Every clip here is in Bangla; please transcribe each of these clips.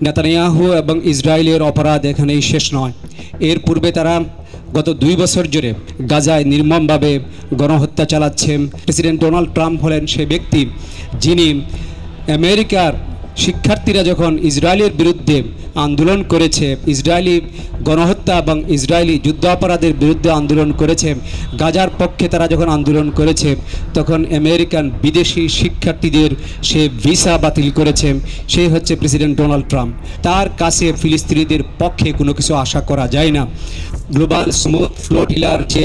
নেতানিয়াহু এবং ইসরায়েলের অপরাধ এখানেই শেষ নয়। এর পূর্বে তারা গত 2 বছর জুড়ে গাজায় নির্মমভাবে গণহত্যা চালাচ্ছে। প্রেসিডেন্ট ডোনাল্ড ট্রাম্প হলেন সে ব্যক্তি যিনি আমেরিকার শিক্ষার্থীরা যখন ইসরায়েলের বিরুদ্ধে আন্দোলন করেছে, ইসরায়েলি গণহত্যা এবং ইসরায়েলি যুদ্ধাপরাধের বিরুদ্ধে আন্দোলন করেছে, গাজার পক্ষে তারা যখন আন্দোলন করেছে, তখন আমেরিকান বিদেশি শিক্ষার্থীদের সে ভিসা বাতিল করেছে। সে হচ্ছে প্রেসিডেন্ট ডোনাল্ড ট্রাম্প। তার কাছে ফিলিস্তিনিদের পক্ষে কোনো কিছু আশা করা যায় না। গ্লোবাল স্মুথ ফ্লোটিলার যে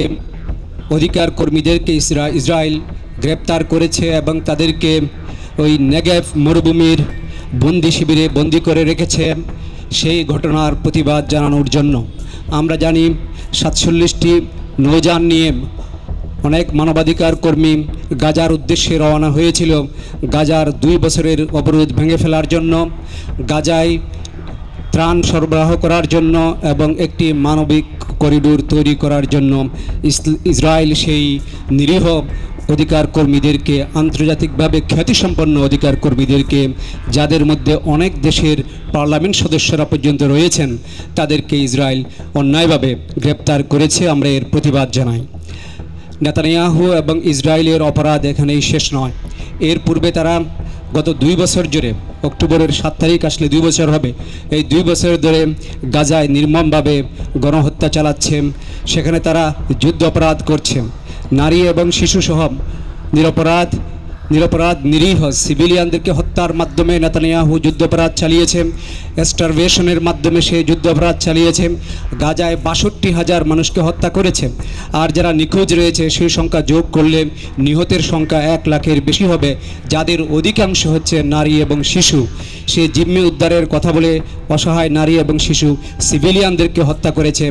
অধিকার কর্মীদেরকে ইসরায়েল গ্রেপ্তার করেছে এবং তাদেরকে ওই নেগেভ মরুভূমির বন্দি শিবিরে বন্দি করে রেখেছে, সেই ঘটনার প্রতিবাদ জানানোর জন্য আমরা জানি 47টি নৌযান নিয়ে অনেক মানবাধিকার কর্মী গাজার উদ্দেশ্যে রওনা হয়েছিল গাজার 2 বছরের অবরোধ ভেঙে ফেলার জন্য, গাজায় ত্রাণ সরবরাহ করার জন্য এবং একটি মানবিক করিডোর তৈরি করার জন্য। ইসরায়েল সেই নিরীহ অধিকার কর্মীদেরকে, আন্তর্জাতিকভাবে খ্যাতিসম্পন্ন অধিকার কর্মীদেরকে, যাদের মধ্যে অনেক দেশের পার্লামেন্ট সদস্যরা পর্যন্ত রয়েছেন, তাদেরকে ইসরায়েল অন্যায়ভাবে গ্রেপ্তার করেছে। আমরা এর প্রতিবাদ জানাই। নেতানিয়াহু এবং ইসরায়েলের অপরাধ এখানেই শেষ নয়। এর পূর্বে তারা গত 2 বছর জুড়ে, অক্টোবরের 7 তারিখ আসলে 2 বছর হবে, এই 2 বছর ধরে গাজায় নির্মমভাবে গণহত্যা চালাচ্ছে। সেখানে তারা যুদ্ধ অপরাধ করছে। নারী এবং শিশুসহ নিরপরাধ নিরীহ সিভিলিয়ানদেরকে হত্যার মাধ্যমে নেতানিয়াহু যুদ্ধাপরাধ চালিয়েছে। স্টারভেশনের মাধ্যমে সে যুদ্ধাপরাধ চালিয়েছে। গাজায় 62,000 মানুষকে হত্যা করেছে। আর যারা নিখোঁজ রয়েছে সেই সংখ্যা যোগ করলে নিহতের সংখ্যা 1 লাখের বেশি হবে, যাদের অধিকাংশ হচ্ছে নারী এবং শিশু। সে জিম্মি উদ্ধারের কথা বলে অসহায় নারী এবং শিশু সিভিলিয়ানদেরকে হত্যা করেছে।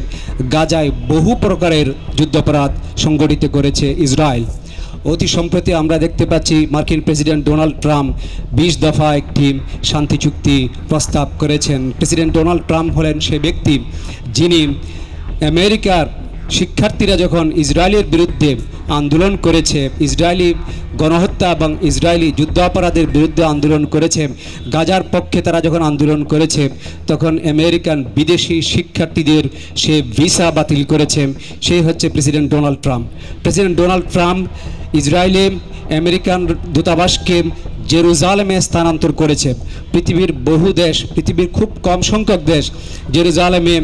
গাজায় বহু প্রকারের যুদ্ধাপরাধ সংগঠিত করেছে ইসরায়েল। অতি সম্প্রতি আমরা দেখতে পাচ্ছি মার্কিন প্রেসিডেন্ট ডোনাল্ড ট্রাম্প 20 দফা একটি শান্তি চুক্তি প্রস্তাব করেছেন। প্রেসিডেন্ট ডোনাল্ড ট্রাম্প হলেন সে ব্যক্তি যিনি আমেরিকার শিক্ষার্থীরা যখন ইসরায়েলের বিরুদ্ধে আন্দোলন করেছে, ইসরায়েলি গণহত্যা এবং ইসরায়েলি যুদ্ধাপরাধের বিরুদ্ধে আন্দোলন করেছে, গাজার পক্ষে তারা যখন আন্দোলন করেছে, তখন আমেরিকান বিদেশি শিক্ষার্থীদের সে ভিসা বাতিল করেছে। সেই হচ্ছে president Donald Trump. President Donald Trump ইসরায়েলে আমেরিকান দূতাবাসকে জেরুজালেমে স্থানান্তর করেছে। পৃথিবীর বহু দেশ, পৃথিবীর খুব কম সংখ্যক দেশ জেরুজালেমে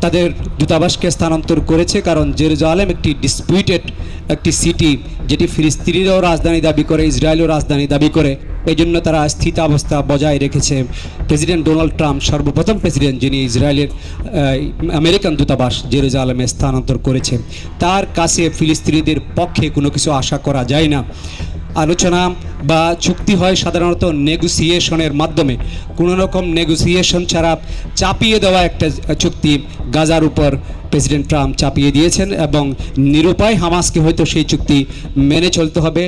তাদের দূতাবাসকে স্থানান্তর করেছে, কারণ জেরুজালেম একটি ডিসপিউটেড একটি সিটি, যেটি ফিলিস্তিনিরাও রাজধানী দাবি করে, ইসরায়েলও রাজধানী দাবি করে। এই জন্য তারা স্থিতাবস্থা বজায় রেখেছে। প্রেসিডেন্ট ডোনাল্ড ট্রাম্প সর্বপ্রথম প্রেসিডেন্ট যিনি ইসরায়েলের আমেরিকান দূতাবাস জেরুজালেমে স্থানান্তর করেছে। তার কাছে ফিলিস্তিনিদের পক্ষে কোনো কিছু আশা করা যায় না। আলোচনা বা চুক্তি হয় সাধারণত নেগোসিয়েশনের মাধ্যমে। কোনো রকম নেগোসিয়েশন ছাড়া চাপিয়ে দেওয়া একটা চুক্তি গাজার উপর প্রেসিডেন্ট ট্রাম্প চাপিয়ে দিয়েছেন এবং নিরুপায় হামাসকে হয়তো সেই চুক্তি মেনে চলতে হবে।